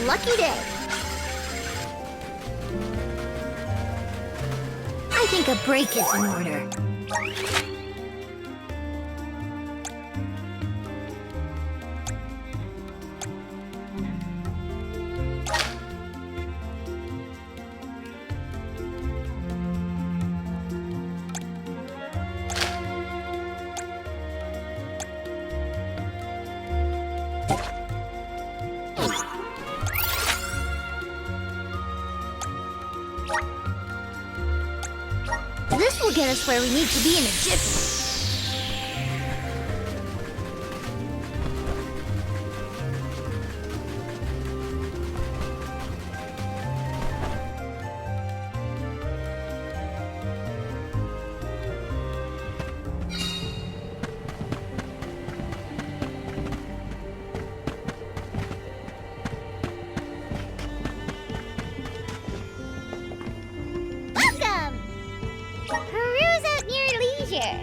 Lucky day. I think a break is in order. This will get us where we need to be in a jiffy. Peruse at your leisure.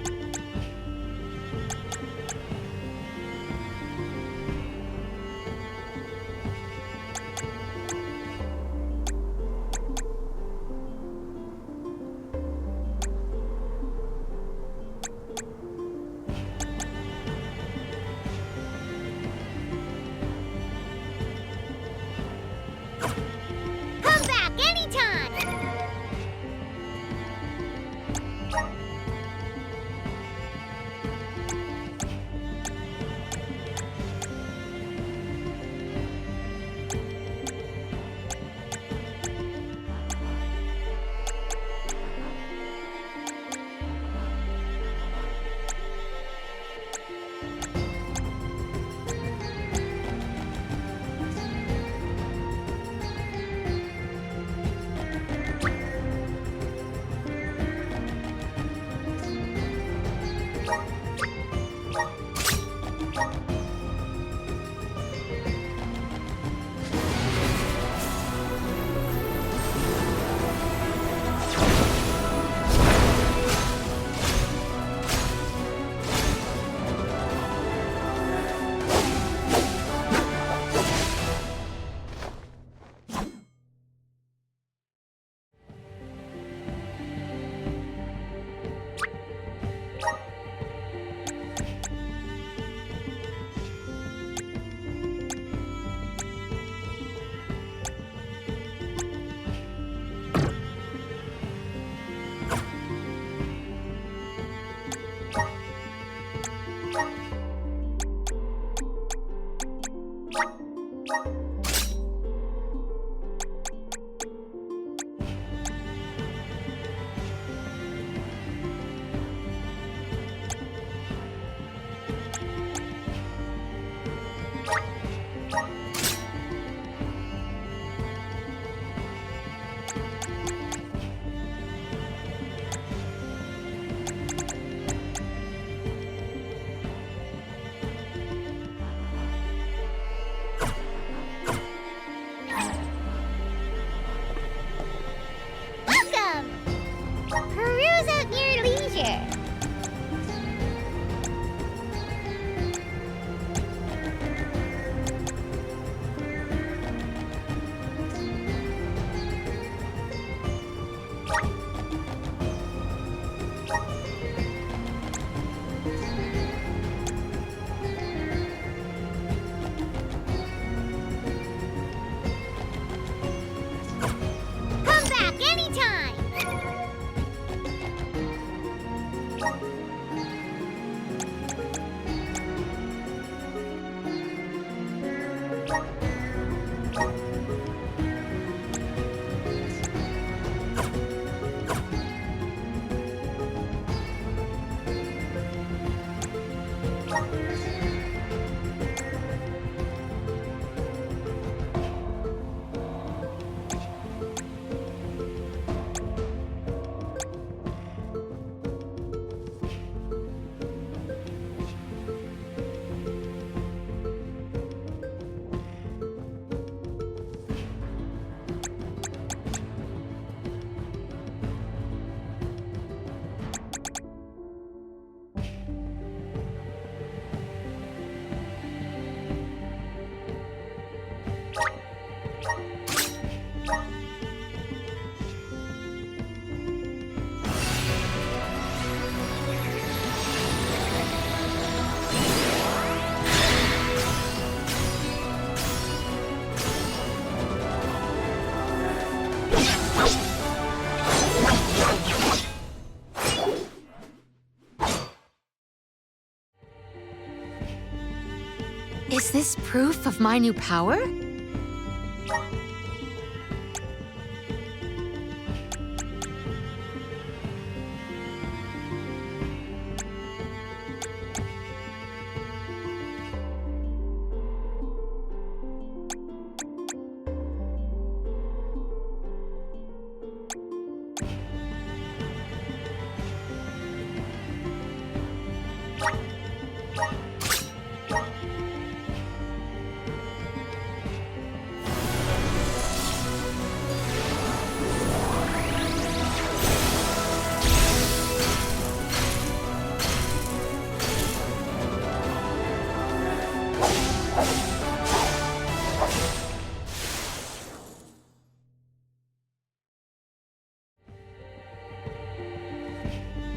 Come back anytime. Peruse at your leisure. Come back anytime! Is this proof of my new power?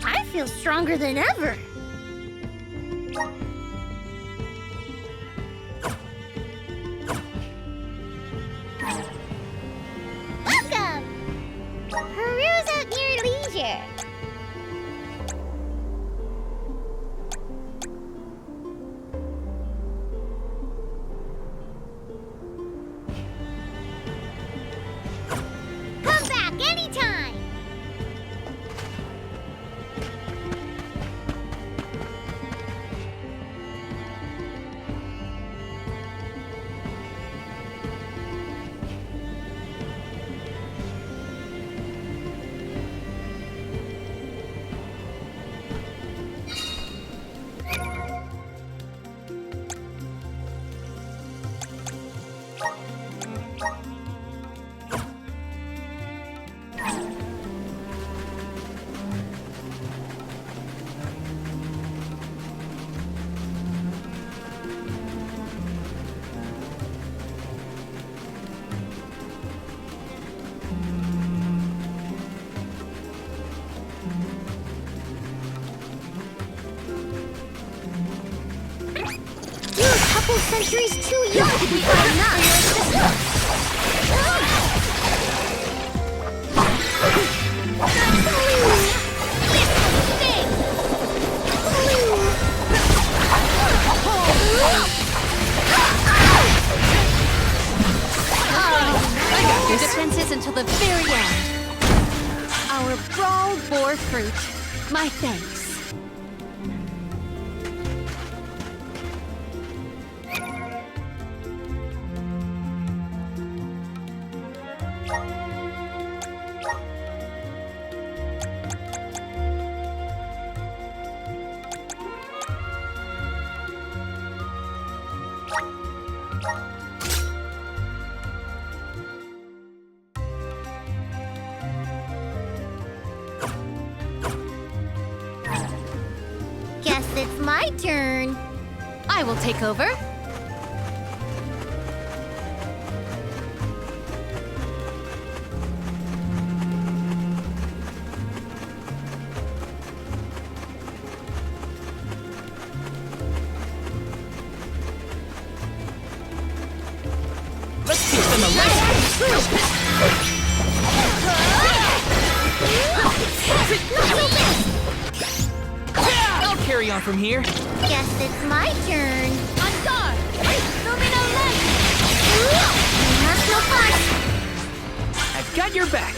I feel stronger than ever. Welcome! Peruse at your leisure. Come back anytime! You're a couple centuries too young to be grown up. I got your defenses until the very end. Our brawl bore fruit. My thanks. Guess it's my turn. I will take over. Not so fast! I'll carry on from here. Guess it's my turn. On guard! Lumina light! Not so fast! I've got your back.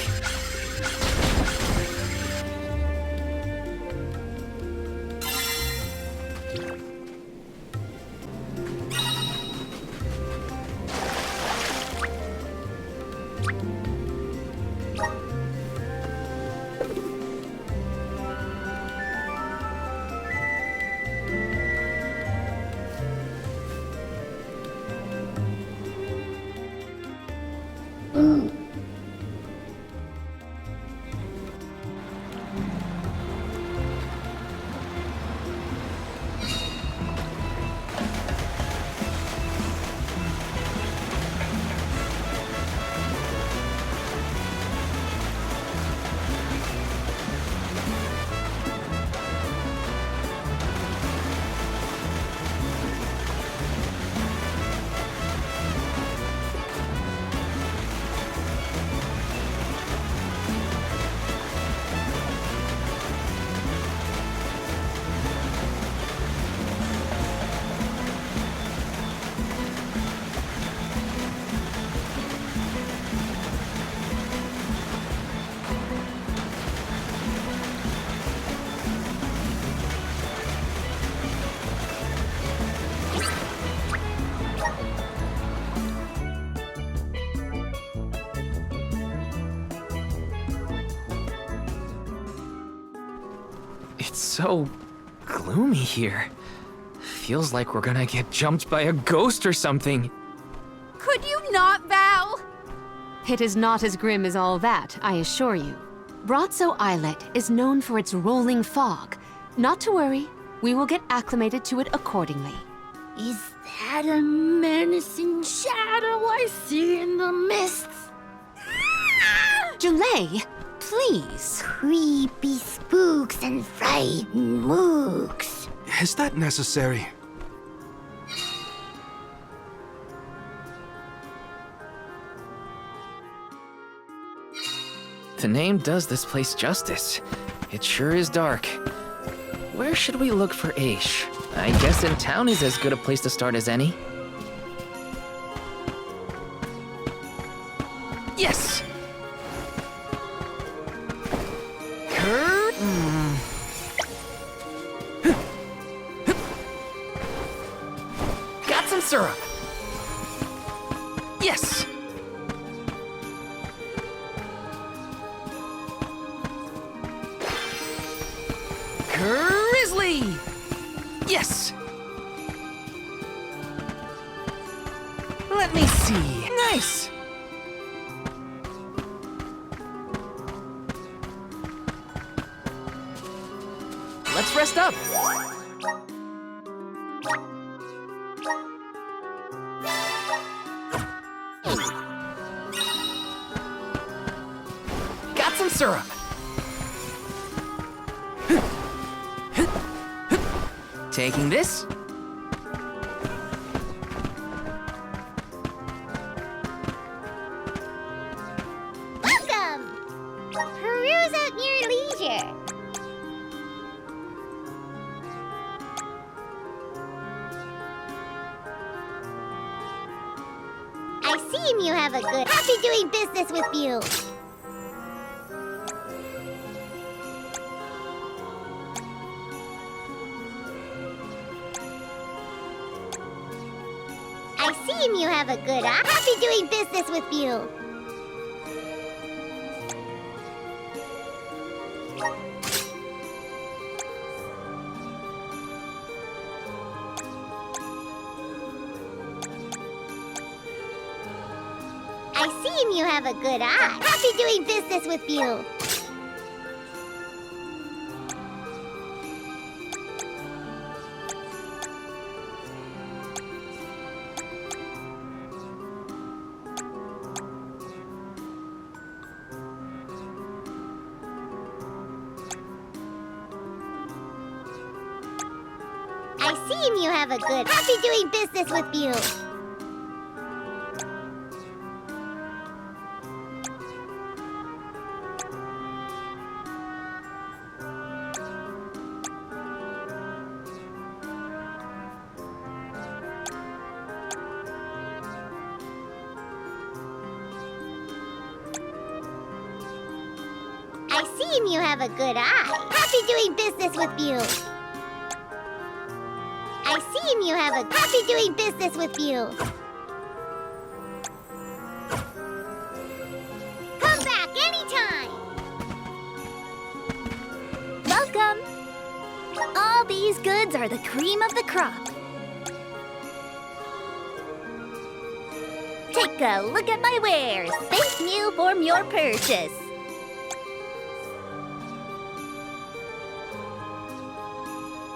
It's so gloomy here. Feels like we're gonna get jumped by a ghost or something. Could you not, Val? It is not as grim as all that, I assure you. Brazzo Islet is known for its rolling fog. Not to worry, we will get acclimated to it accordingly. Is that a menacing shadow I see in the mists? Julay, please. Creepy spooks and frightened mooks. Is that necessary? The name does this place justice. It sure is dark. Where should we look for Aish? I guess in town is as good a place to start as any. Yes! Got some syrup. Yes! Grizzly! Yes! Let me see. Nice! Let's rest up. Got some syrup. Taking this. Welcome! Peruse at your leisure. I seem you have a good... Happy doing business with you. I seem you have a good eye. Happy doing business with you. I seem you have a good eye. Happy doing business with you. I seem you have a good... Happy doing business with you. I see you have a good eye. Happy doing business with you. I see you have a happy doing business with you. Come back anytime. Welcome. All these goods are the cream of the crop. Take a look at my wares. Thank you for your purchase.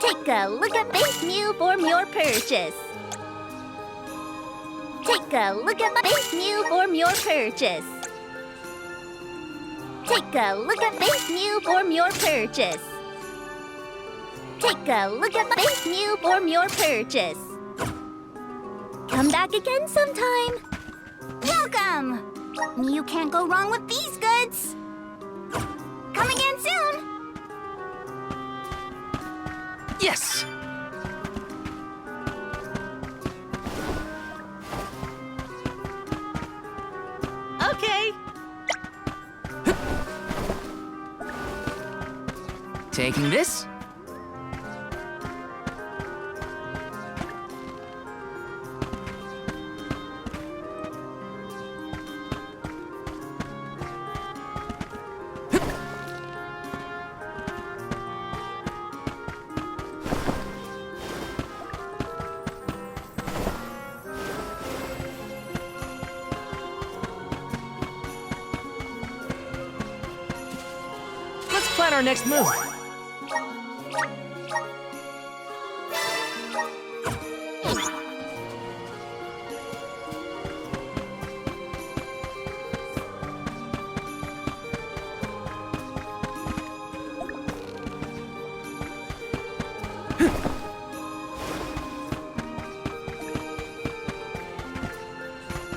Take a look at thank you for your purchase. Take a look at my thank you for your purchase. Take a look at thank you for your purchase. Take a look at my thank you for your purchase. Come back again sometime. Welcome! You can't go wrong with these goods. Come again soon. Yes! Okay. Taking this? Let's plan our next move.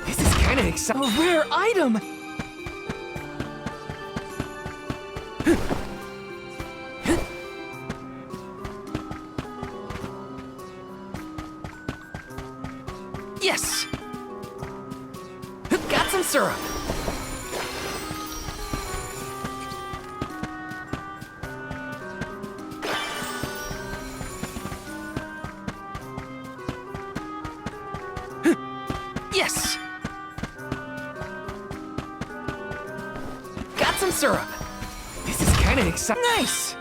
This is kind of exciting. A rare item! Yes! Got some syrup! Yes! Got some syrup! This is kind of exciting. Nice!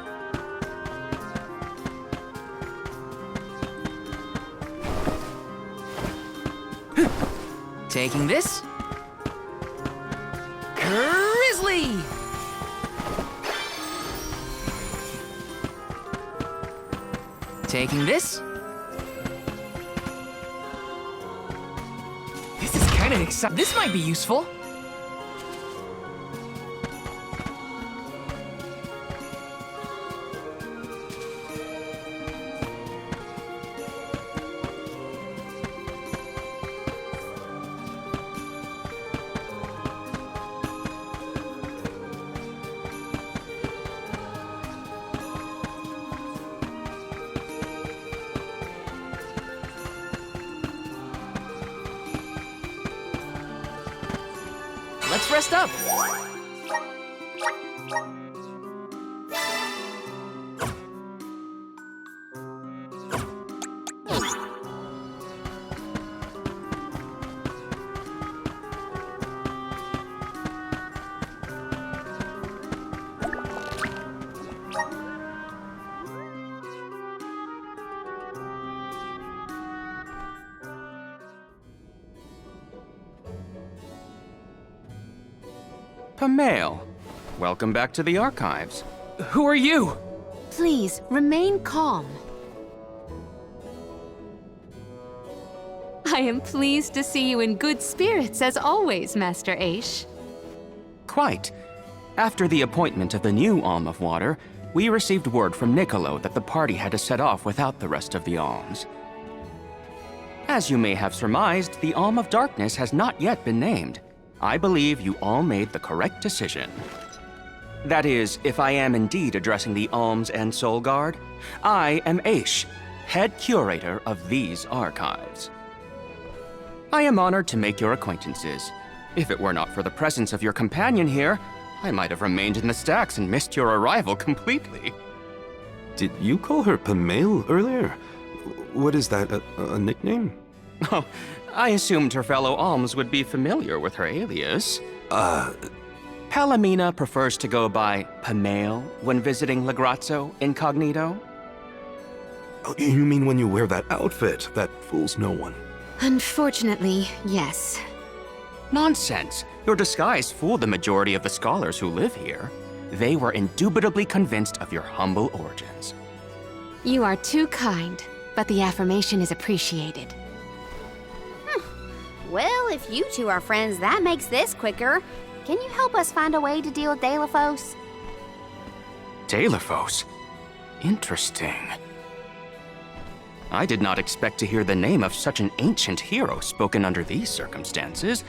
Taking this. Grizzly! Taking this. This is kind of exciting. This might be useful. Let's rest up. Pamail, welcome back to the archives. Who are you? Please, remain calm. I am pleased to see you in good spirits as always, Master Aish. Quite. After the appointment of the new Alm of Water, we received word from Niccolo that the party had to set off without the rest of the alms. As you may have surmised, the Alm of Darkness has not yet been named. I believe you all made the correct decision. That is, if I am indeed addressing the Alms and Soul Guard, I am Aish, head curator of these archives. I am honored to make your acquaintances. If it were not for the presence of your companion here, I might have remained in the stacks and missed your arrival completely. Did you call her Pamela earlier? What is that, a nickname? Oh, I assumed her fellow alms would be familiar with her alias. Palomina prefers to go by Pamale when visiting Legrazzo incognito. Oh, you mean when you wear that outfit that fools no one? Unfortunately, yes. Nonsense. Your disguise fooled the majority of the scholars who live here. They were indubitably convinced of your humble origins. You are too kind, but the affirmation is appreciated. Well, if you two are friends, that makes this quicker. Can you help us find a way to deal with Deilophos? Deilophos? Interesting. I did not expect to hear the name of such an ancient hero spoken under these circumstances.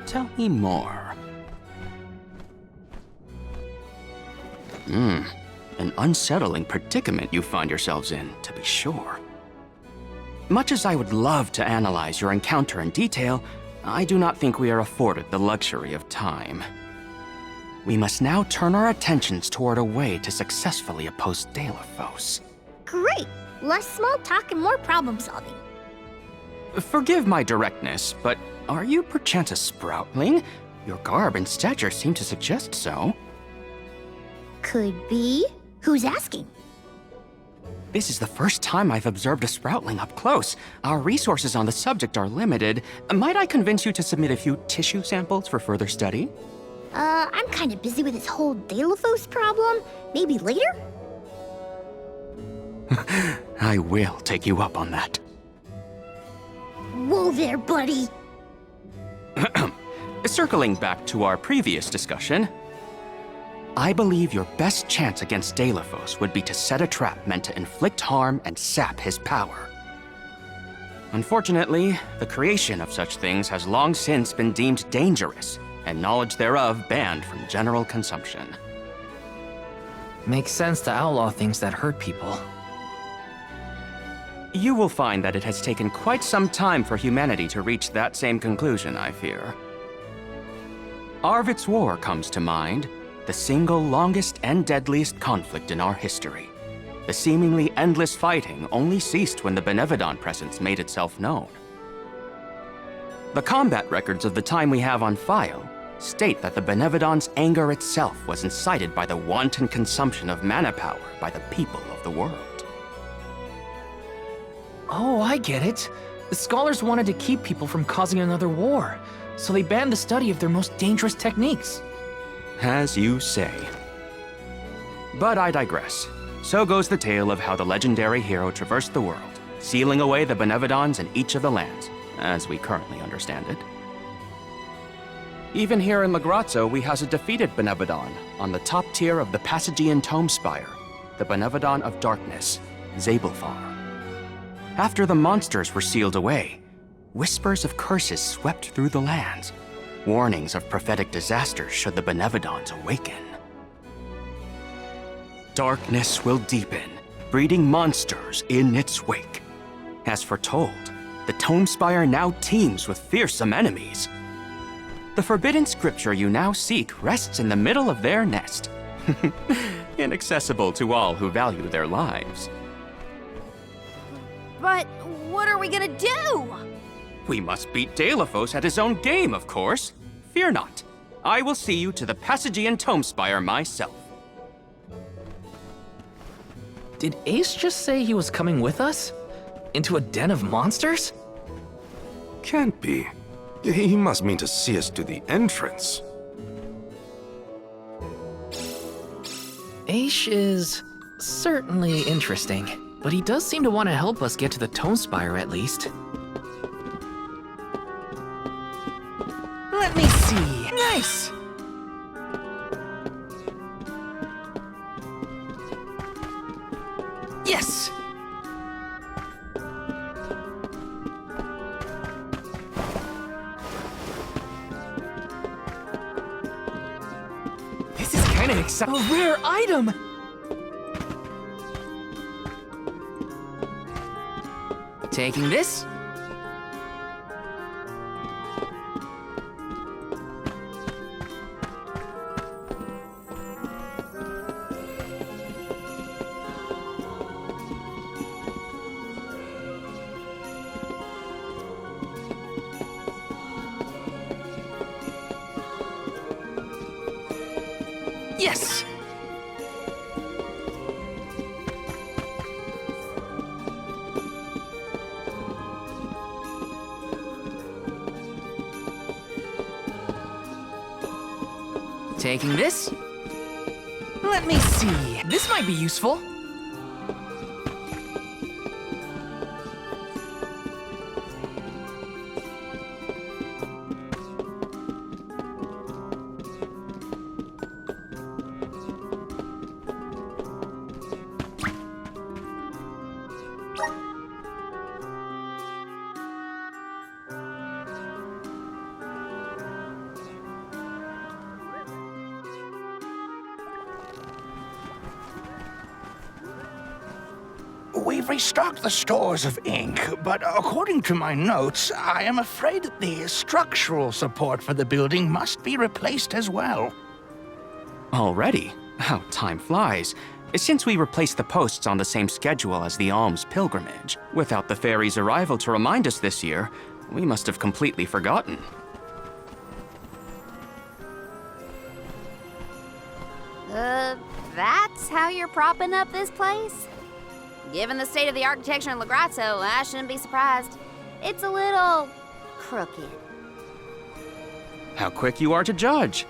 Tell me more. An unsettling predicament you find yourselves in, to be sure. Much as I would love to analyze your encounter in detail, I do not think we are afforded the luxury of time. We must now turn our attentions toward a way to successfully oppose Deilophos. Great! Less small talk and more problem solving. Forgive my directness, but are you perchance a sproutling? Your garb and stature seem to suggest so. Could be. Who's asking? This is the first time I've observed a sproutling up close. Our resources on the subject are limited. Might I convince you to submit a few tissue samples for further study? I'm kind of busy with this whole Deilophos problem. Maybe later? I will take you up on that. Whoa there, buddy! Circling back to our previous discussion, I believe your best chance against Deilophos would be to set a trap meant to inflict harm and sap his power. Unfortunately, the creation of such things has long since been deemed dangerous, and knowledge thereof banned from general consumption. Makes sense to outlaw things that hurt people. You will find that it has taken quite some time for humanity to reach that same conclusion, I fear. Arvid's War comes to mind, the single longest and deadliest conflict in our history. The seemingly endless fighting only ceased when the Benevodon presence made itself known. The combat records of the time we have on file state that the Benevodon's anger itself was incited by the wanton consumption of mana power by the people of the world. Oh, I get it. The scholars wanted to keep people from causing another war, so they banned the study of their most dangerous techniques. As you say. But I digress. So goes the tale of how the legendary hero traversed the world, sealing away the Benevodons in each of the lands, as we currently understand it. Even here in Legrazzo, we has a defeated Benevodon on the top tier of the Passagian Tome Spire, the Benevodon of Darkness, Zabelfar. After the monsters were sealed away, whispers of curses swept through the lands, warnings of prophetic disasters should the Benevodons awaken. Darkness will deepen, breeding monsters in its wake. As foretold, the Tome Spire now teems with fearsome enemies. The forbidden scripture you now seek rests in the middle of their nest, inaccessible to all who value their lives. But what are we gonna do? We must beat Deilophos at his own game, of course. Fear not. I will see you to the Passagian Tome Spire myself. Did Ace just say he was coming with us? Into a den of monsters? Can't be. He must mean to see us to the entrance. Ace is certainly interesting, but he does seem to want to help us get to the Tome Spire at least. Let me see. Nice! Yes! This is kind of exciting. A rare item! Taking this. Yes! Taking this. Let me see. This might be useful. We've restocked the stores of ink, but according to my notes, I am afraid that the structural support for the building must be replaced as well. Already? How time flies. Since we replaced the posts on the same schedule as the alms pilgrimage, without the fairy's arrival to remind us this year, we must have completely forgotten. That's how you're propping up this place? Given the state of the architecture in Lagrazzo, I shouldn't be surprised. It's a little crooked. How quick you are to judge.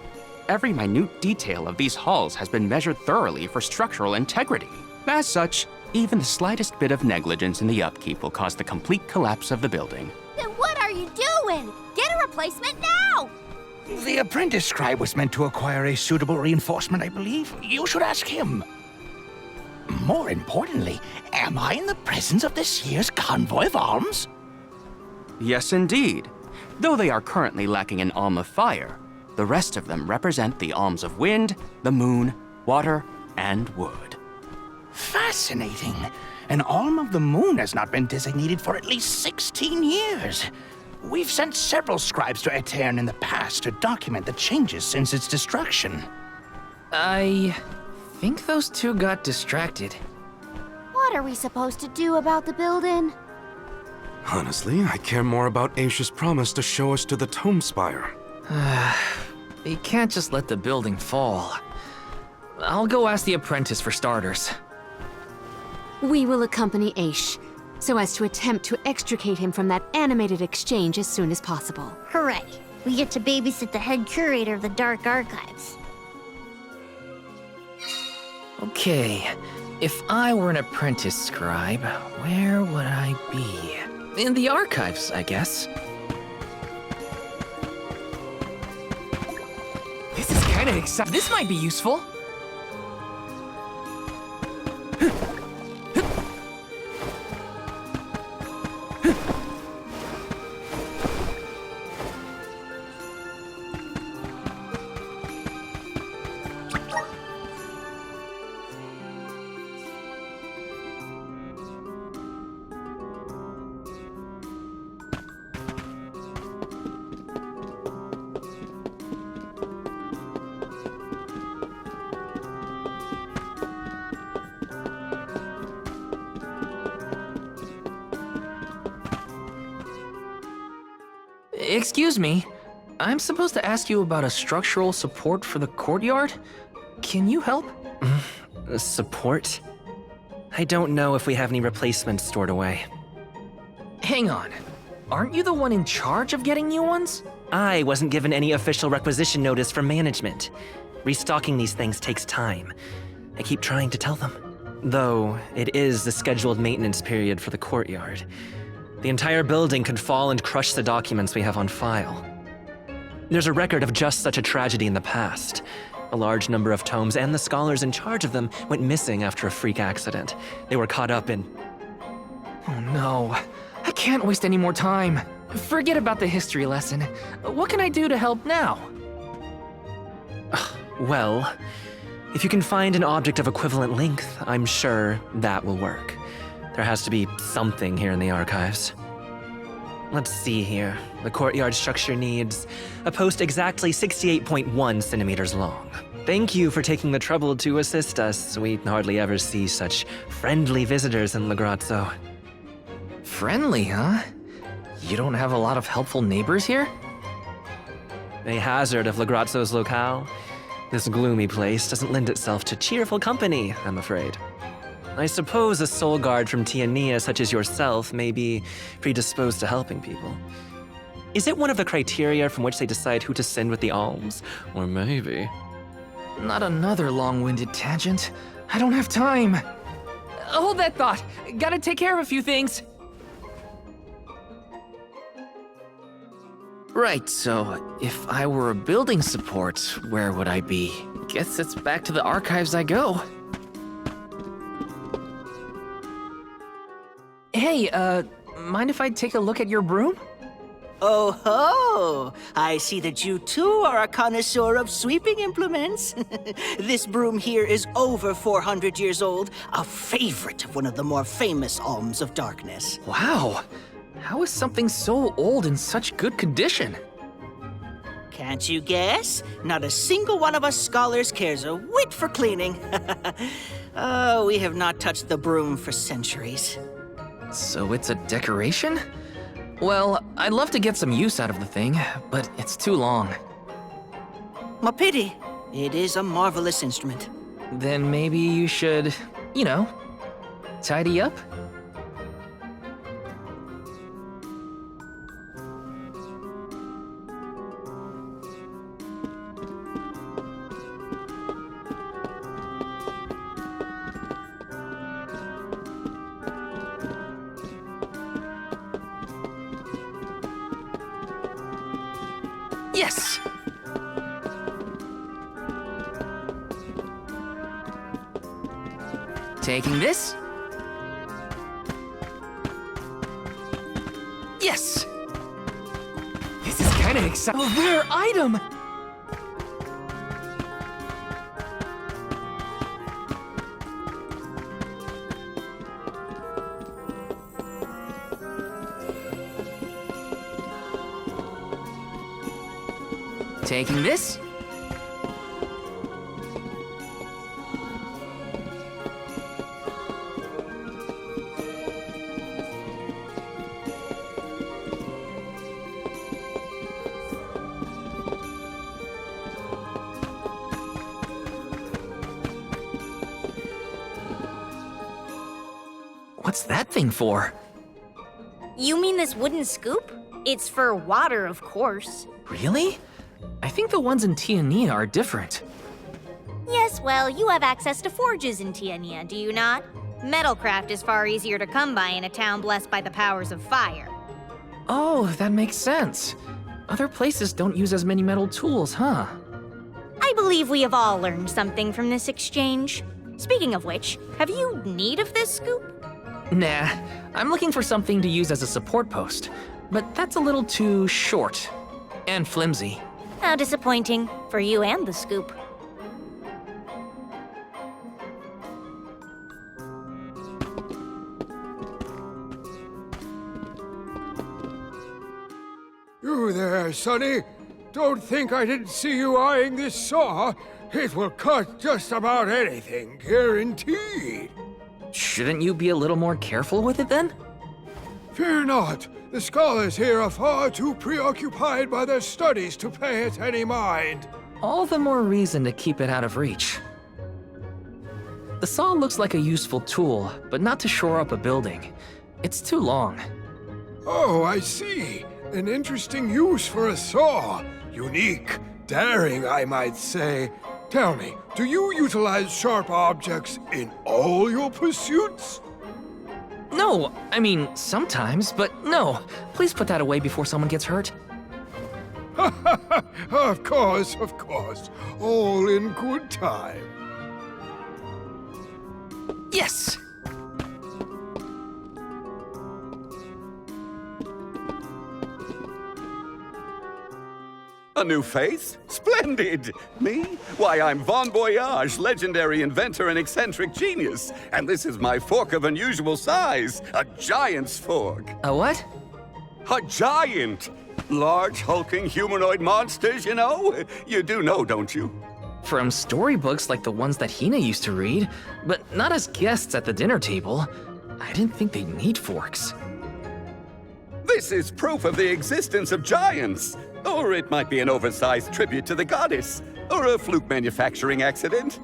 Every minute detail of these halls has been measured thoroughly for structural integrity. As such, even the slightest bit of negligence in the upkeep will cause the complete collapse of the building. Then what are you doing? Get a replacement now! The apprentice scribe was meant to acquire a suitable reinforcement, I believe. You should ask him. More importantly, am I in the presence of this year's convoy of alms? Yes, indeed. Though they are currently lacking an alm of fire, the rest of them represent the alms of wind, the moon, water, and wood. Fascinating. An alm of the moon has not been designated for at least 16 years. We've sent several scribes to Aetern in the past to document the changes since its destruction. I think those two got distracted. What are we supposed to do about the building? Honestly, I care more about Aisha's promise to show us to the tomb spire. You can't just let the building fall. I'll go ask the apprentice for starters. We will accompany Aish, so as to attempt to extricate him from that animated exchange as soon as possible. Hooray. We get to babysit the head curator of the Dark Archives. Okay, if I were an apprentice scribe, where would I be? In the archives, I guess. This is kind of exciting. This might be useful. Excuse me, I'm supposed to ask you about a structural support for the courtyard? Can you help? Support? I don't know if we have any replacements stored away. Hang on, aren't you the one in charge of getting new ones? I wasn't given any official requisition notice from management. Restocking these things takes time. I keep trying to tell them. Though, it is the scheduled maintenance period for the courtyard. The entire building could fall and crush the documents we have on file. There's a record of just such a tragedy in the past. A large number of tomes and the scholars in charge of them went missing after a freak accident. They were caught up in... Oh no, I can't waste any more time. Forget about the history lesson. What can I do to help now? Well, if you can find an object of equivalent length, I'm sure that will work. There has to be something here in the archives. Let's see here. The courtyard structure needs a post exactly 68.1 centimeters long. Thank you for taking the trouble to assist us. We hardly ever see such friendly visitors in Lagrazzo. Friendly, huh? You don't have a lot of helpful neighbors here? A hazard of Lagrazzo's locale. This gloomy place doesn't lend itself to cheerful company, I'm afraid. I suppose a soul guard from Tiania such as yourself may be predisposed to helping people. Is it one of the criteria from which they decide who to send with the alms? Or maybe... Not another long-winded tangent. I don't have time. Hold that thought. Gotta take care of a few things. Right, so if I were a building support, where would I be? Guess it's back to the archives I go. Hey, mind if I take a look at your broom? Oh ho! I see that you too are a connoisseur of sweeping implements. This broom here is over 400 years old, a favorite of one of the more famous alms of darkness. Wow! How is something so old in such good condition? Can't you guess? Not a single one of us scholars cares a whit for cleaning. Oh, we have not touched the broom for centuries. So it's a decoration? Well, I'd love to get some use out of the thing, but it's too long. A pity. It is a marvelous instrument. Then maybe you should, tidy up? Yes! Taking this? Yes! This is kind of exciting. A rare item! Taking this? What's that thing for? You mean this wooden scoop? It's for water, of course. Really? I think the ones in Tiania are different. Yes, well, you have access to forges in Tiania, do you not? Metalcraft is far easier to come by in a town blessed by the powers of fire. Oh, that makes sense. Other places don't use as many metal tools, huh? I believe we have all learned something from this exchange. Speaking of which, have you need of this scoop? Nah, I'm looking for something to use as a support post, but that's a little too short and flimsy. How disappointing for you and the scoop. You there, Sonny. Don't think I didn't see you eyeing this saw. It will cut just about anything, guaranteed. Shouldn't you be a little more careful with it then? Fear not. The scholars here are far too preoccupied by their studies to pay it any mind. All the more reason to keep it out of reach. The saw looks like a useful tool, but not to shore up a building. It's too long. Oh, I see. An interesting use for a saw. Unique, daring, I might say. Tell me, do you utilize sharp objects in all your pursuits? No, I mean, sometimes, but no. Please put that away before someone gets hurt. Of course, of course. All in good time. Yes! A new face? Splendid! Me? Why, I'm Bon Voyage, legendary inventor and eccentric genius. And this is my fork of unusual size, a giant's fork. A what? A giant! Large, hulking humanoid monsters, you know? You do know, don't you? From storybooks like the ones that Hina used to read, but not as guests at the dinner table. I didn't think they'd need forks. This is proof of the existence of giants. Or it might be an oversized tribute to the goddess. Or a fluke manufacturing accident?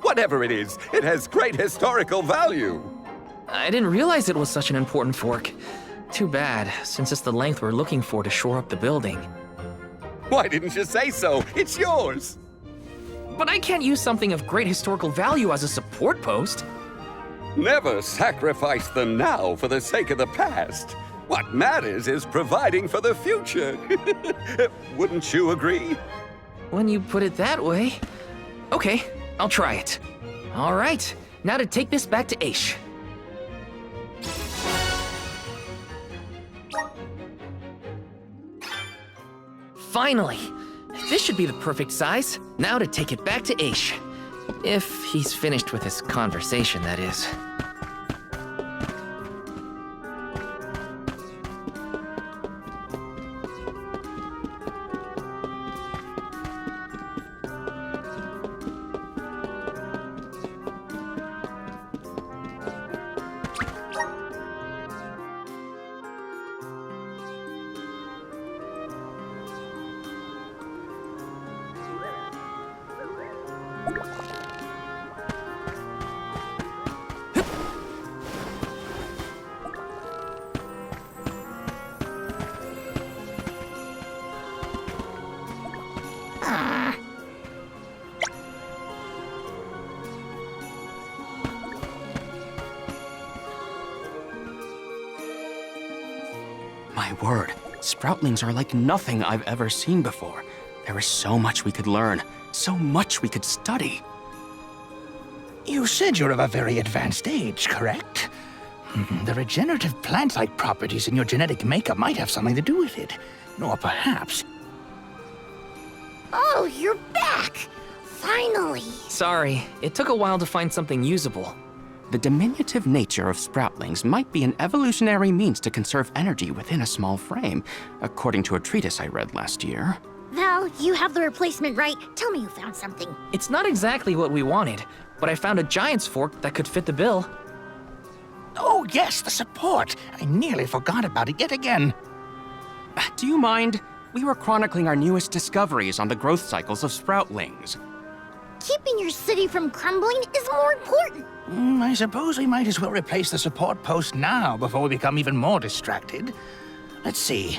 Whatever it is, it has great historical value. I didn't realize it was such an important fork. Too bad, since it's the length we're looking for to shore up the building. Why didn't you say so? It's yours. But I can't use something of great historical value as a support post. Never sacrifice them now for the sake of the past. What matters is providing for the future. Wouldn't you agree? When you put it that way. Okay, I'll try it. All right, now to take this back to Aish. Finally! This should be the perfect size. Now to take it back to Aish. If he's finished with his conversation, that is. My word, Sproutlings are like nothing I've ever seen before. There is so much we could learn, so much we could study. You said you're of a very advanced age, correct? The regenerative plant-like properties in your genetic makeup might have something to do with it. Or perhaps... Oh, you're back! Finally! Sorry, it took a while to find something usable. The diminutive nature of Sproutlings might be an evolutionary means to conserve energy within a small frame, according to a treatise I read last year. Val, you have the replacement, right? Tell me you found something. It's not exactly what we wanted, but I found a giant's fork that could fit the bill. Oh yes, the support! I nearly forgot about it yet again. Do you mind? We were chronicling our newest discoveries on the growth cycles of Sproutlings. Keeping your city from crumbling is more important. I suppose we might as well replace the support post now before we become even more distracted. Let's see.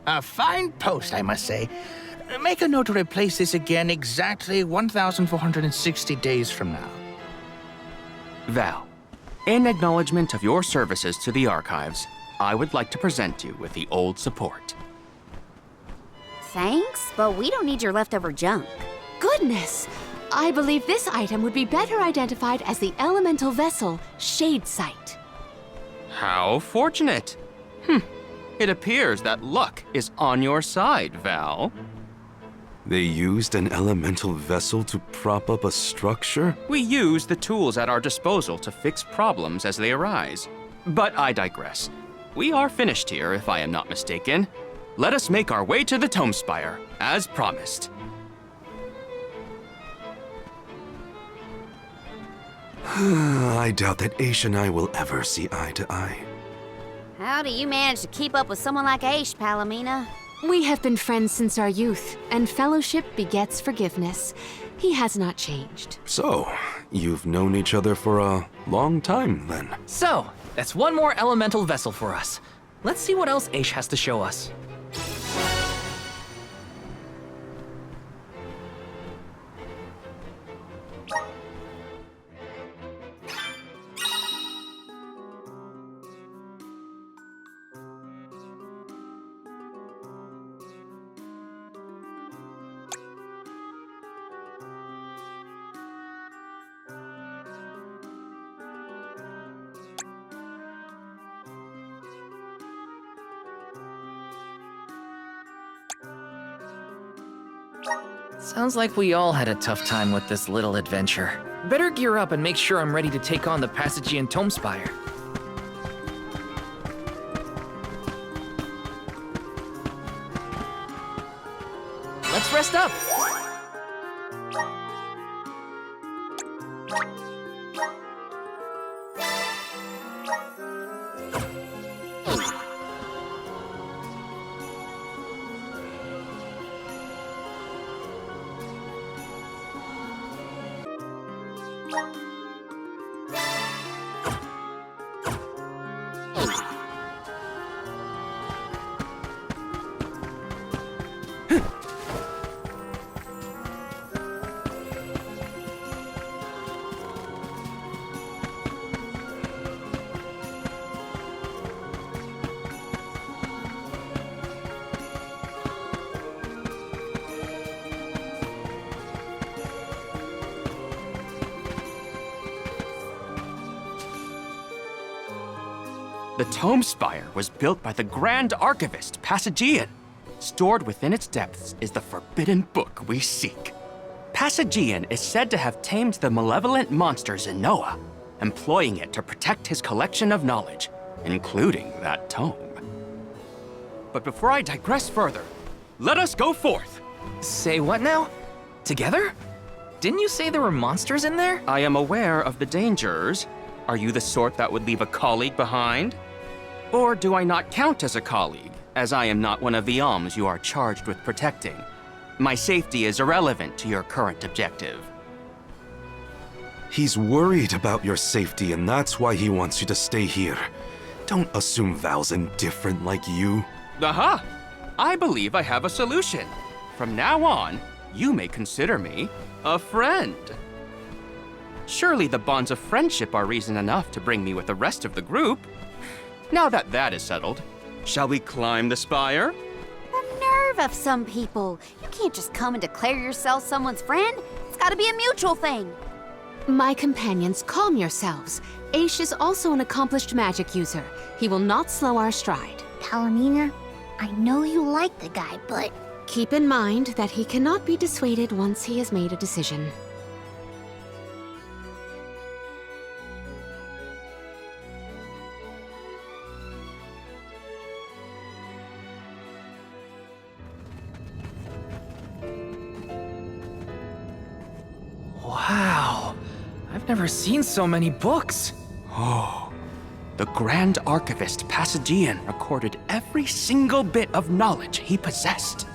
A fine post, I must say. Make a note to replace this again exactly 1,460 days from now. Val, in acknowledgement of your services to the archives, I would like to present you with the old support. Thanks, but we don't need your leftover junk. Goodness! I believe this item would be better identified as the elemental vessel, Shade Sight. How fortunate! It appears that luck is on your side, Val. They used an elemental vessel to prop up a structure? We use the tools at our disposal to fix problems as they arise. But I digress. We are finished here, if I am not mistaken. Let us make our way to the Tome Spire, as promised. I doubt that Aish and I will ever see eye to eye. How do you manage to keep up with someone like Aish, Palomina? We have been friends since our youth, and fellowship begets forgiveness. He has not changed. So, you've known each other for a long time, then? So, that's one more elemental vessel for us. Let's see what else Aish has to show us. Sounds like we all had a tough time with this little adventure. Better gear up and make sure I'm ready to take on the Passagian Tome Spire. Let's rest up! The Tome Spire was built by the Grand Archivist, Passagian. Stored within its depths is the forbidden book we seek. Passagian is said to have tamed the malevolent monster Zenoa, employing it to protect his collection of knowledge, including that tome. But before I digress further, let us go forth. Say what now? Together? Didn't you say there were monsters in there? I am aware of the dangers. Are you the sort that would leave a colleague behind? Or do I not count as a colleague, as I am not one of the alms you are charged with protecting? My safety is irrelevant to your current objective. He's worried about your safety, and that's why he wants you to stay here. Don't assume Val's indifferent like you. Aha! I believe I have a solution. From now on, you may consider me a friend. Surely the bonds of friendship are reason enough to bring me with the rest of the group. Now that that is settled, shall we climb the spire? The nerve of some people. You can't just come and declare yourself someone's friend. It's gotta be a mutual thing. My companions, calm yourselves. Aish is also an accomplished magic user. He will not slow our stride. Palomina, I know you like the guy, but... Keep in mind that he cannot be dissuaded once he has made a decision. Wow. I've never seen so many books. Oh, the Grand Archivist Passagian recorded every single bit of knowledge he possessed.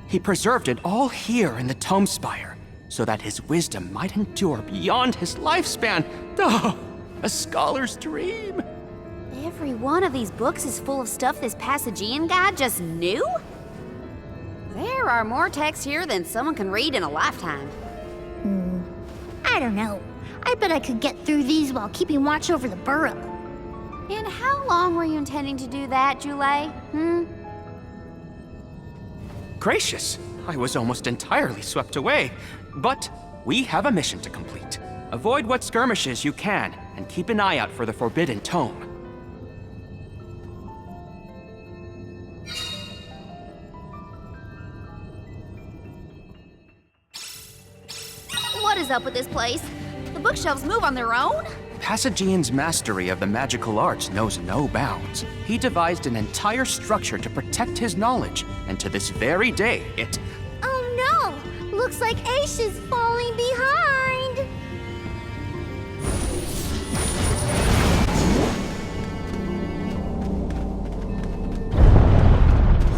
He preserved it all here in the Tome Spire, so that his wisdom might endure beyond his lifespan. Oh, a scholar's dream. Every one of these books is full of stuff this Passagian guy just knew? There are more texts here than someone can read in a lifetime. I don't know. I bet I could get through these while keeping watch over the burrow. And how long were you intending to do that, Jule? Gracious, I was almost entirely swept away. But we have a mission to complete. Avoid what skirmishes you can, and keep an eye out for the Forbidden Tome. What is up with this place? The bookshelves move on their own? Passagian's mastery of the magical arts knows no bounds. He devised an entire structure to protect his knowledge, and to this very day, it... Oh no! Looks like Aish is falling behind!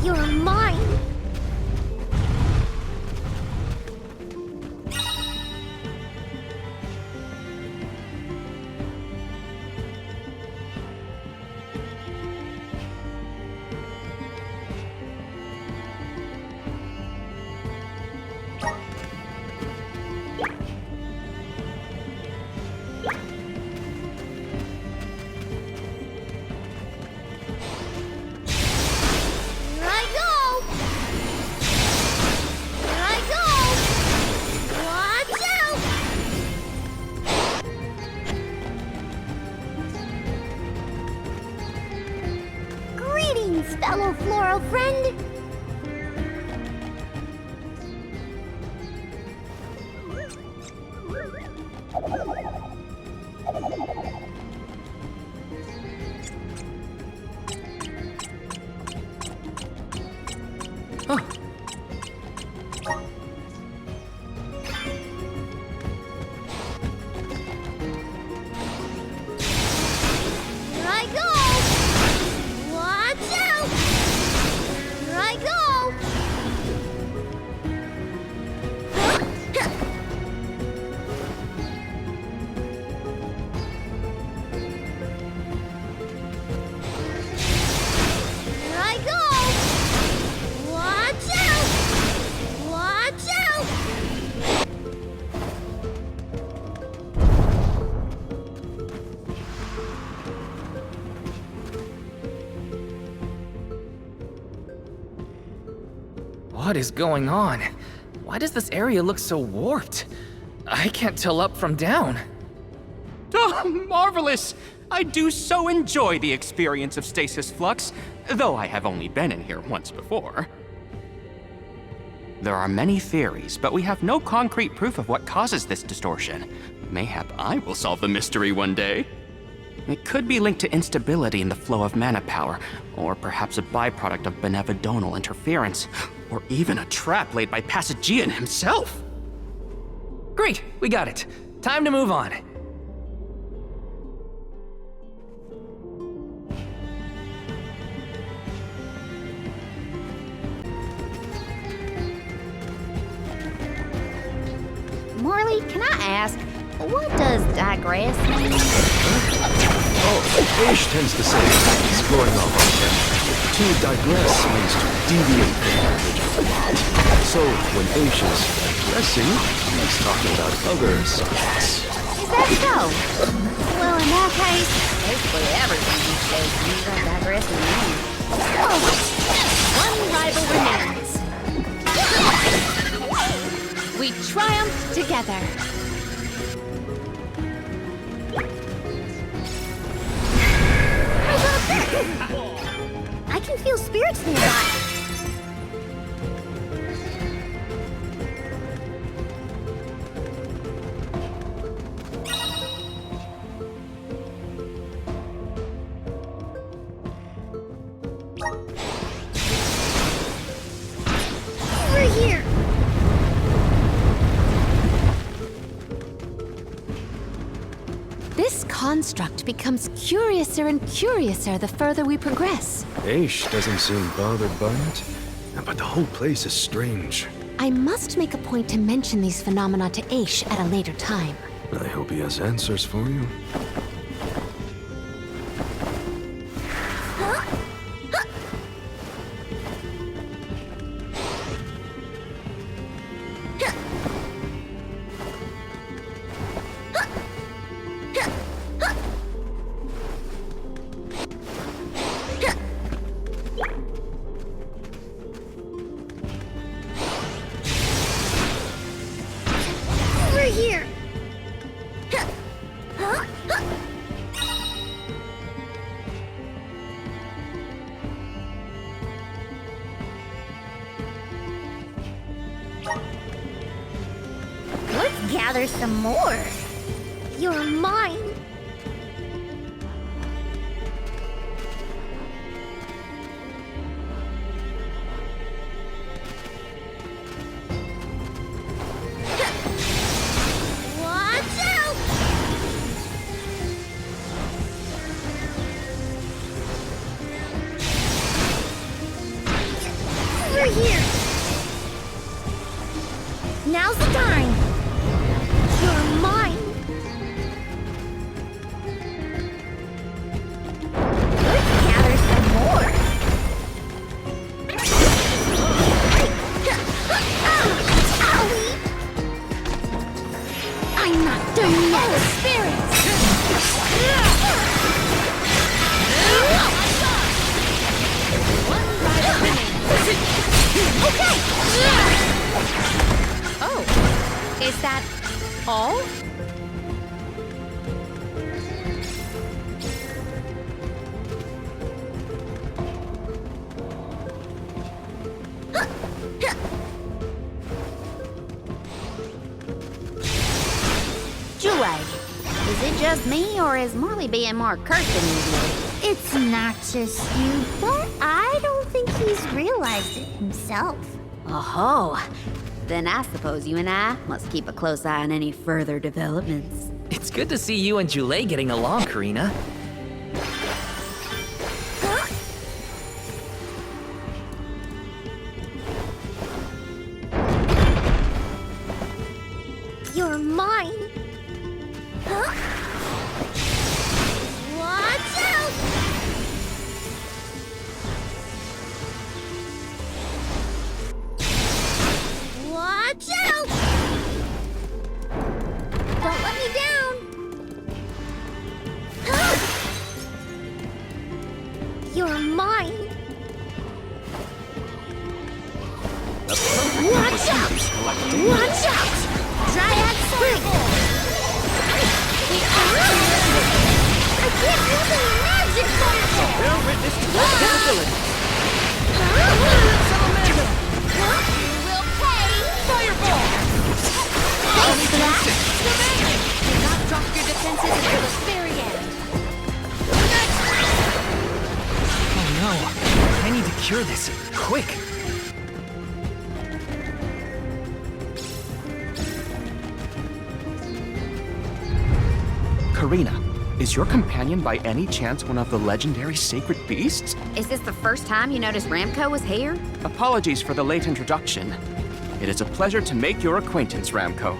You're mine! Fellow floral friend. Here I go! Watch out! Here I What is going on? Why does this area look so warped? I can't tell up from down. Oh, marvelous! I do so enjoy the experience of stasis flux, though I have only been in here once before. There are many theories, but we have no concrete proof of what causes this distortion. Mayhap I will solve the mystery one day. It could be linked to instability in the flow of mana power, or perhaps a byproduct of benevodonal interference, or even a trap laid by Passagian himself. Great, we got it. Time to move on. Morley, can I ask, what does digress mean? Oh, Aish tends to say, exploring off on camera. To digress means to deviate from the original plot. So, when Aish is digressing, he's talking about other spots. Is that so? Well, in that case, basically everything these days means I'm digressing me. One rival remains. We triumph together. I can feel spirits nearby. Over here. This construct becomes curiouser and curiouser the further we progress. Aish doesn't seem bothered by it, but the whole place is strange. I must make a point to mention these phenomena to Aish at a later time. I hope he has answers for you. Over here. Let's gather some more. You're mine. Watch out! Over here. Now's the time. You're mine. Let's gather some more. Owie! I'm not done yet. Spirits! Okay! Oh, is that all? Jewel, is it just me, or is Morley being more curt than usual? It's not just you, but I don't think he's realized it himself. Oh-ho. Then I suppose you and I must keep a close eye on any further developments. It's good to see you and Jule getting along, Karina. You're mine. Huh? Watch out! Watch out! Don't let me down. Huh? You're mine. The Collecting. Watch out! Dryad Swing! I can't use any magic fireball! Bear witness to my capability. You will pay! Fireball! Thanks for that! Do not drop your defenses until the very end. Oh no. I need to cure this. Quick. Karina, is your companion by any chance one of the legendary sacred beasts? Is this the first time you noticed Ramco was here? Apologies for the late introduction. It is a pleasure to make your acquaintance, Ramco.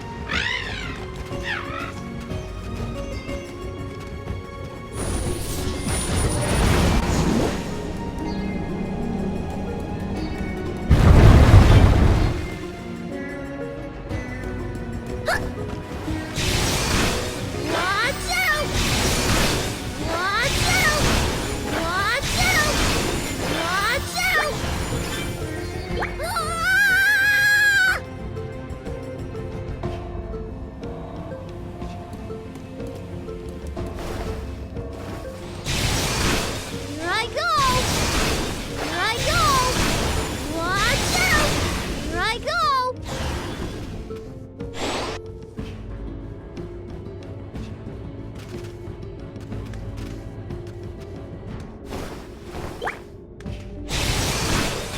Watch out! Watch out! Watch out! Watch out! Ah! Here I go! Here I go! Watch out! Here I go!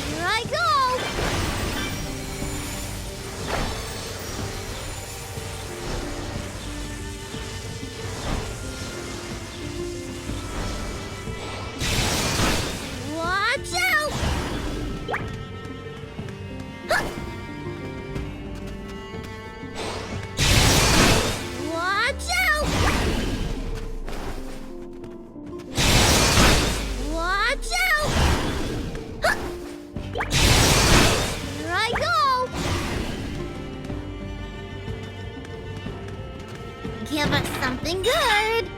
Here I go! Watch out! Huh. Watch out! Watch out! Huh. Here I go! Give us something good!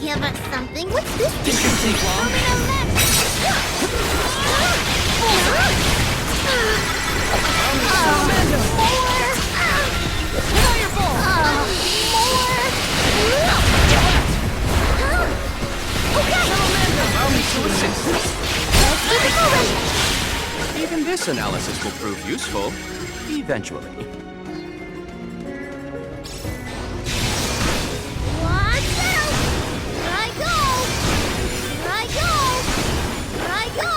Give us something. What's this? This could take long. Allow me to assist. Even this analysis will prove useful, eventually. Watch out! Here I go! Here I go! Here I go!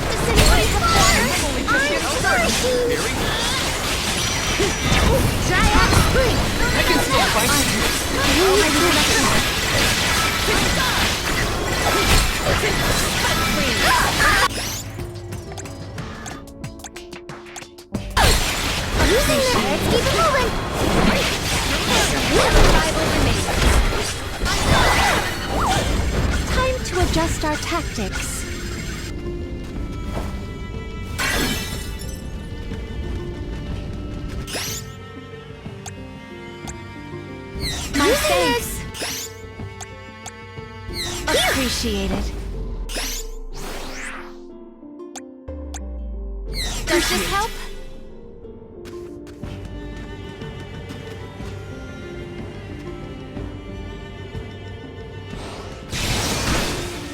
Does anybody have water? I'm thirsty! Dryad Spring! I can still fight. Using the let's keep it moving! Time to adjust our tactics. My thanks. Appreciated. Does this help?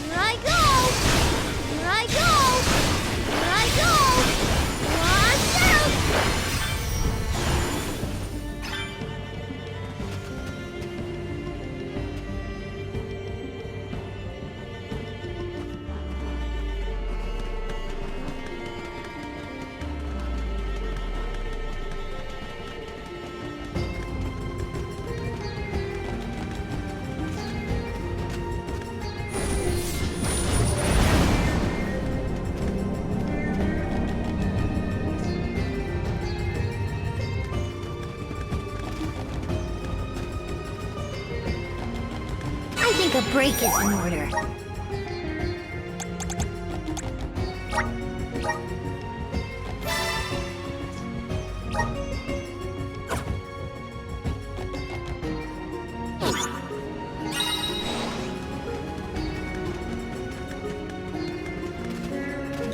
Here I go! Here I go! Here I go! Watch out! think a break is in order.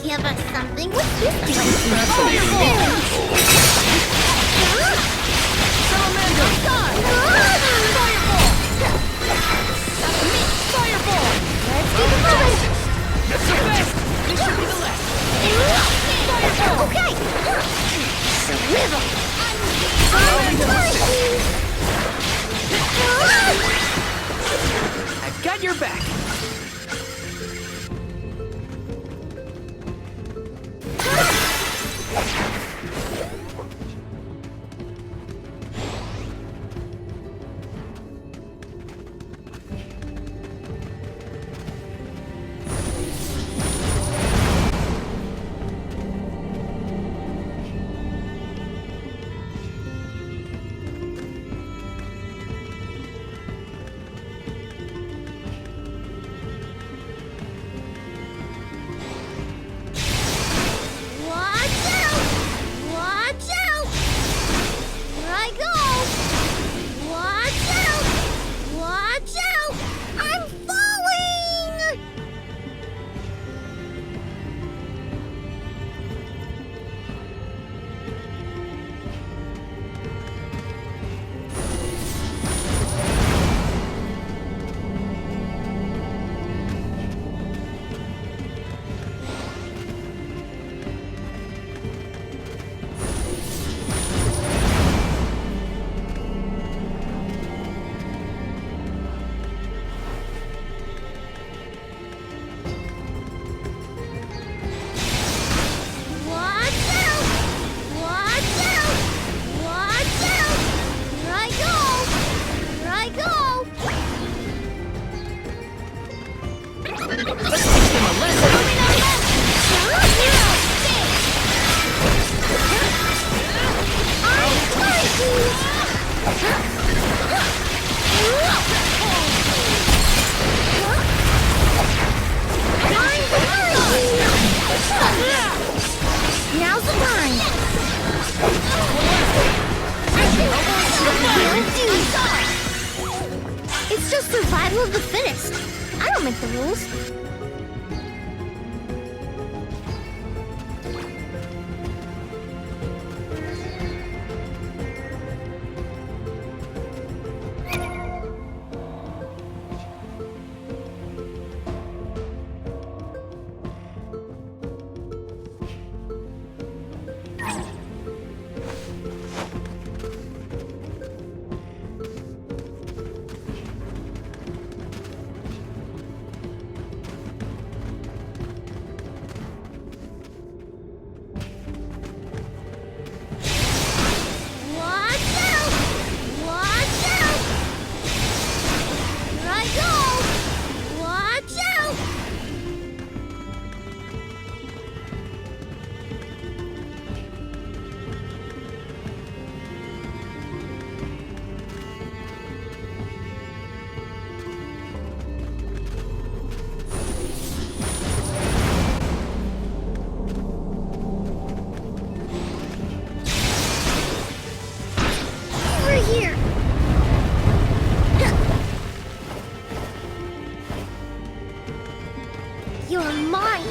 Give us something. What's this Okay! Swivel! I've got your back. Now's the time! It's just survival of the fittest. I don't make the rules. You're mine!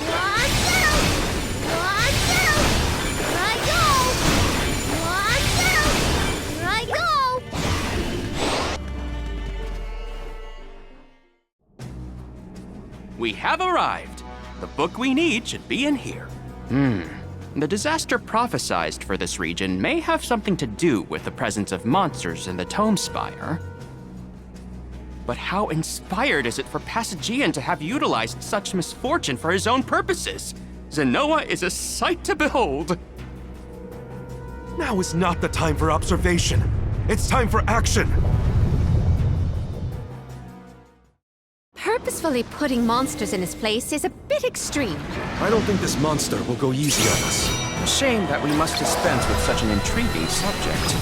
Watch out! Watch out! Here I go! Watch out! Here I go! We have arrived. The book we need should be in here. The disaster prophesized for this region may have something to do with the presence of monsters in the Tome Spire. But how inspired is it for Passagian to have utilized such misfortune for his own purposes? Zenoa is a sight to behold. Now is not the time for observation. It's time for action. Purposefully putting monsters in his place is a bit extreme. I don't think this monster will go easy on us. Shame that we must dispense with such an intriguing subject.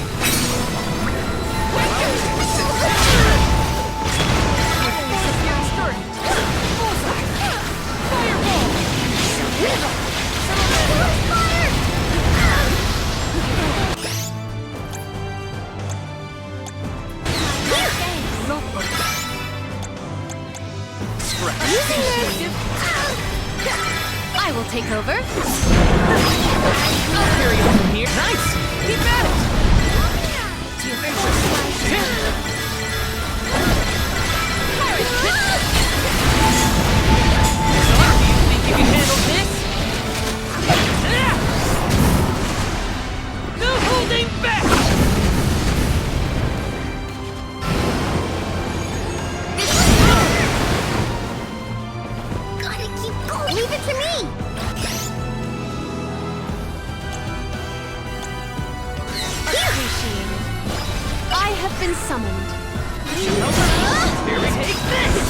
losing this! I will take over. I'll carry on from here. Nice! Keep at it! Think you can handle this? No holding back! Gotta keep going! Leave it to me! Appreciated. I have been summoned. Take this!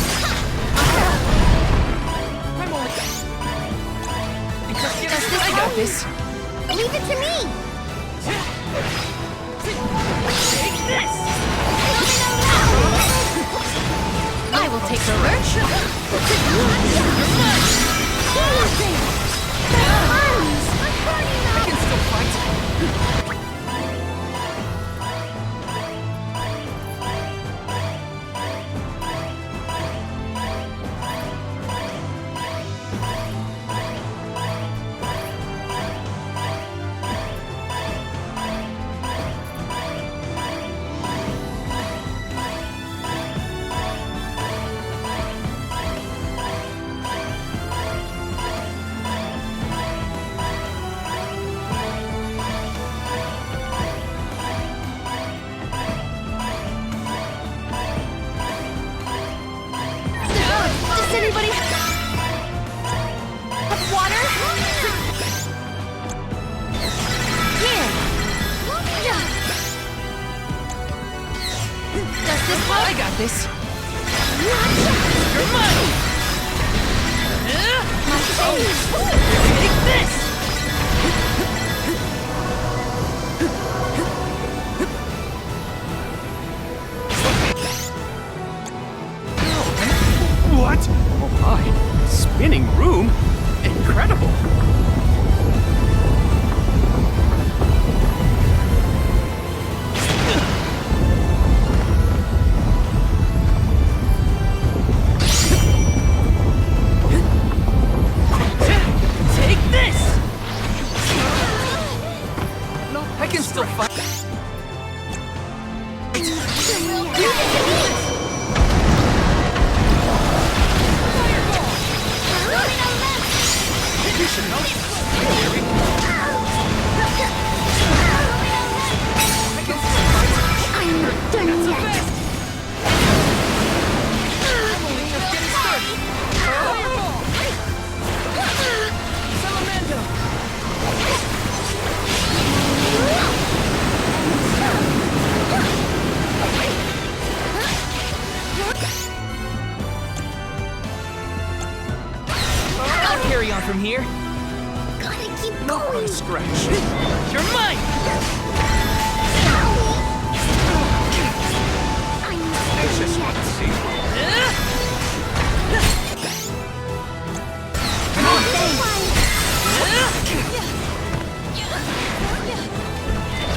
I'm only... Because I got this. Leave it to me! Take this! I will take over. I can still fight. Does anybody have water? Here! Does this help? I got this. You're mine! Take this! What? Oh my, spinning room? Incredible! Take this! No, I can still fight. I'm not done yet! I'll carry on from here. Gotta keep going! Scratch. You're mine! I'm not done yet!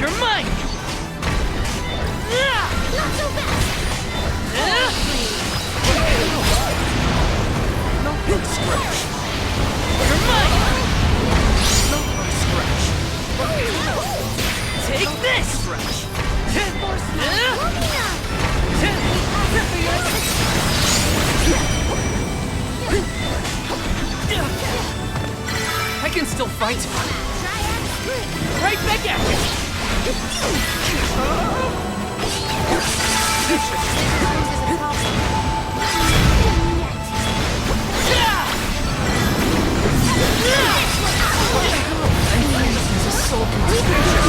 You're mine! Not so fast! Scratch! You're mine! Scratch! Take this! Scratch! I can still fight. Right back at you! This is a soul constriction.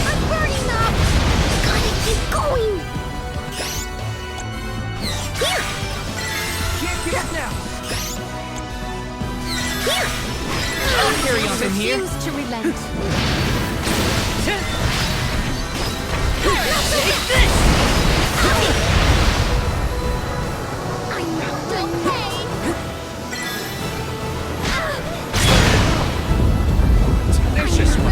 I'm burning up! Gotta keep going! Here! Can't get it now. Here! I'll carry on from here. Refuse to relent. Take this! I'm not done yet! Delicious one.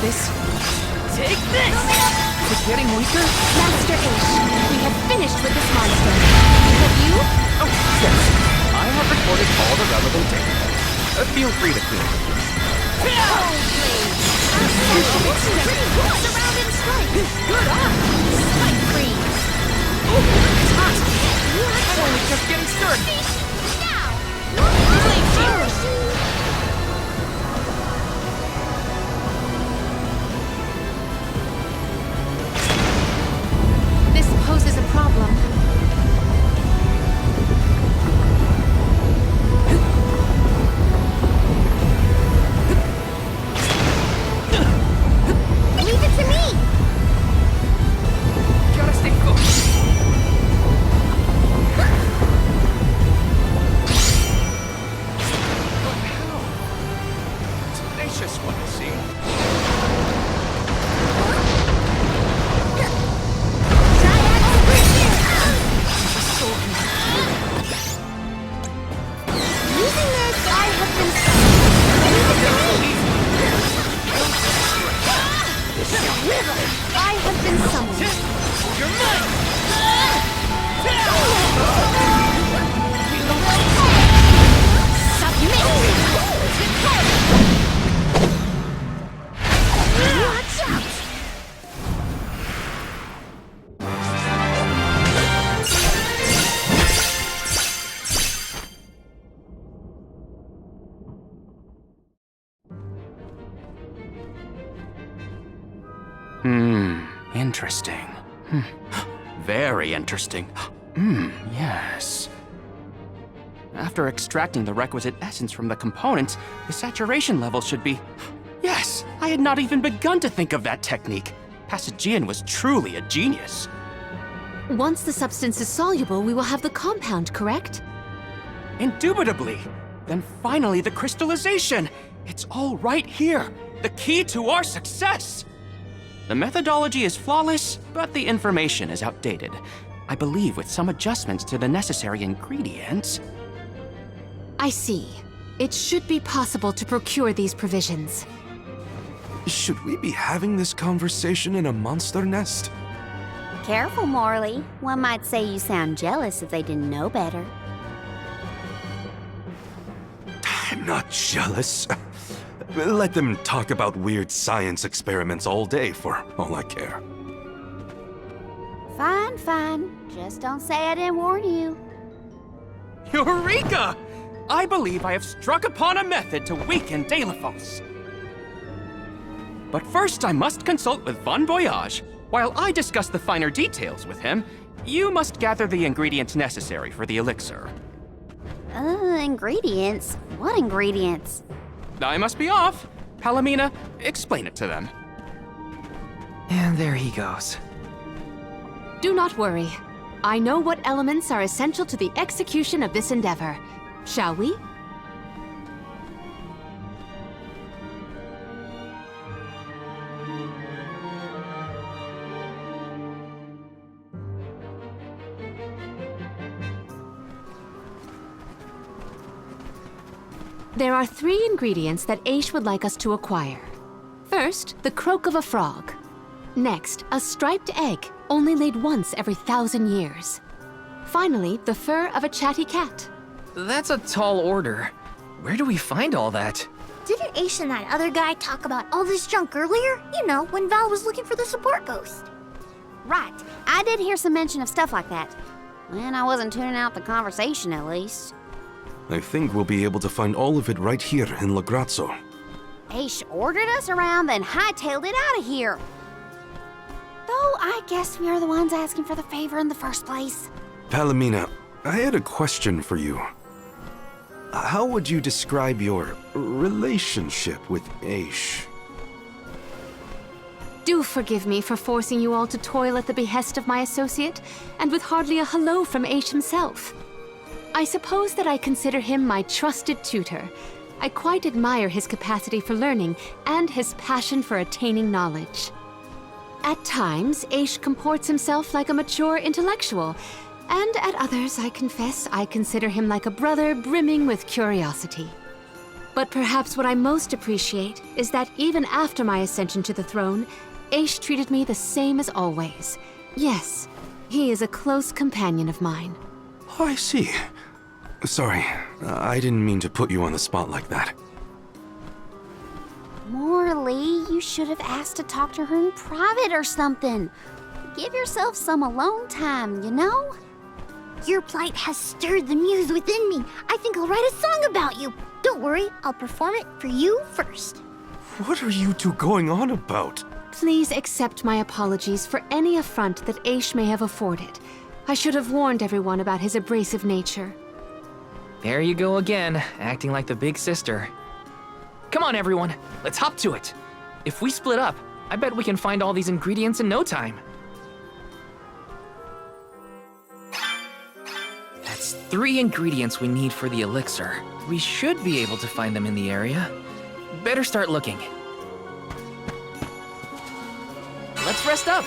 this. Take this! Is it getting weaker? Master Aish, we have finished with this monster. Have you? Oh, yes. I have recorded all the relevant data. Feel free to clear. Surround and strike! Good on! Strike freeze! Oh, it's hot! I'm only just getting started! This poses a problem. Leave it to me! Gotta stay focused. Tenacious one, I see. Using this, I have been I have been summoned. Watch out! Interesting. Very interesting. Yes. After extracting the requisite essence from the components, the saturation level should be... Yes! I had not even begun to think of that technique. Passagian was truly a genius. Once the substance is soluble, we will have the compound, correct? Indubitably. Then finally the crystallization. It's all right here. The key to our success. The methodology is flawless, but the information is outdated. I believe with some adjustments to the necessary ingredients... I see. It should be possible to procure these provisions. Should we be having this conversation in a monster nest? Careful, Morley. One might say you sound jealous if they didn't know better. I'm not jealous. Let them talk about weird science experiments all day for all I care. Fine, fine. Just don't say I didn't warn you. Eureka! I believe I have struck upon a method to weaken Delphos. But first I must consult with Bon Voyage. While I discuss the finer details with him, you must gather the ingredients necessary for the elixir. Ingredients? What ingredients? I must be off. Palomina, explain it to them. And there he goes. Do not worry. I know what elements are essential to the execution of this endeavor. Shall we? There are 3 ingredients that Aish would like us to acquire. First, the croak of a frog. Next, a striped egg, only laid once every 1,000 years. Finally, the fur of a chatty cat. That's a tall order. Where do we find all that? Didn't Aish and that other guy talk about all this junk earlier? You know, when Val was looking for the support ghost. Right. I did hear some mention of stuff like that. When I wasn't tuning out the conversation, at least. I think we'll be able to find all of it right here in La Grazzo. Aish ordered us around, then hightailed it out of here. Though I guess we are the ones asking for the favor in the first place. Palomina, I had a question for you. How would you describe your relationship with Aish? Do forgive me for forcing you all to toil at the behest of my associate, and with hardly a hello from Aish himself. I suppose that I consider him my trusted tutor. I quite admire his capacity for learning and his passion for attaining knowledge. At times, Aish comports himself like a mature intellectual, and at others, I confess, I consider him like a brother brimming with curiosity. But perhaps what I most appreciate is that even after my ascension to the throne, Aish treated me the same as always. Yes, he is a close companion of mine. Oh, I see. Sorry, I didn't mean to put you on the spot like that. Morley, you should have asked to talk to her in private or something. Give yourself some alone time, you know? Your plight has stirred the muse within me. I think I'll write a song about you. Don't worry, I'll perform it for you first. What are you two going on about? Please accept my apologies for any affront that Aish may have afforded. I should have warned everyone about his abrasive nature. There you go again, acting like the big sister. Come on, everyone, let's hop to it. If we split up, I bet we can find all these ingredients in no time. That's 3 ingredients we need for the elixir. We should be able to find them in the area. Better start looking. Let's rest up.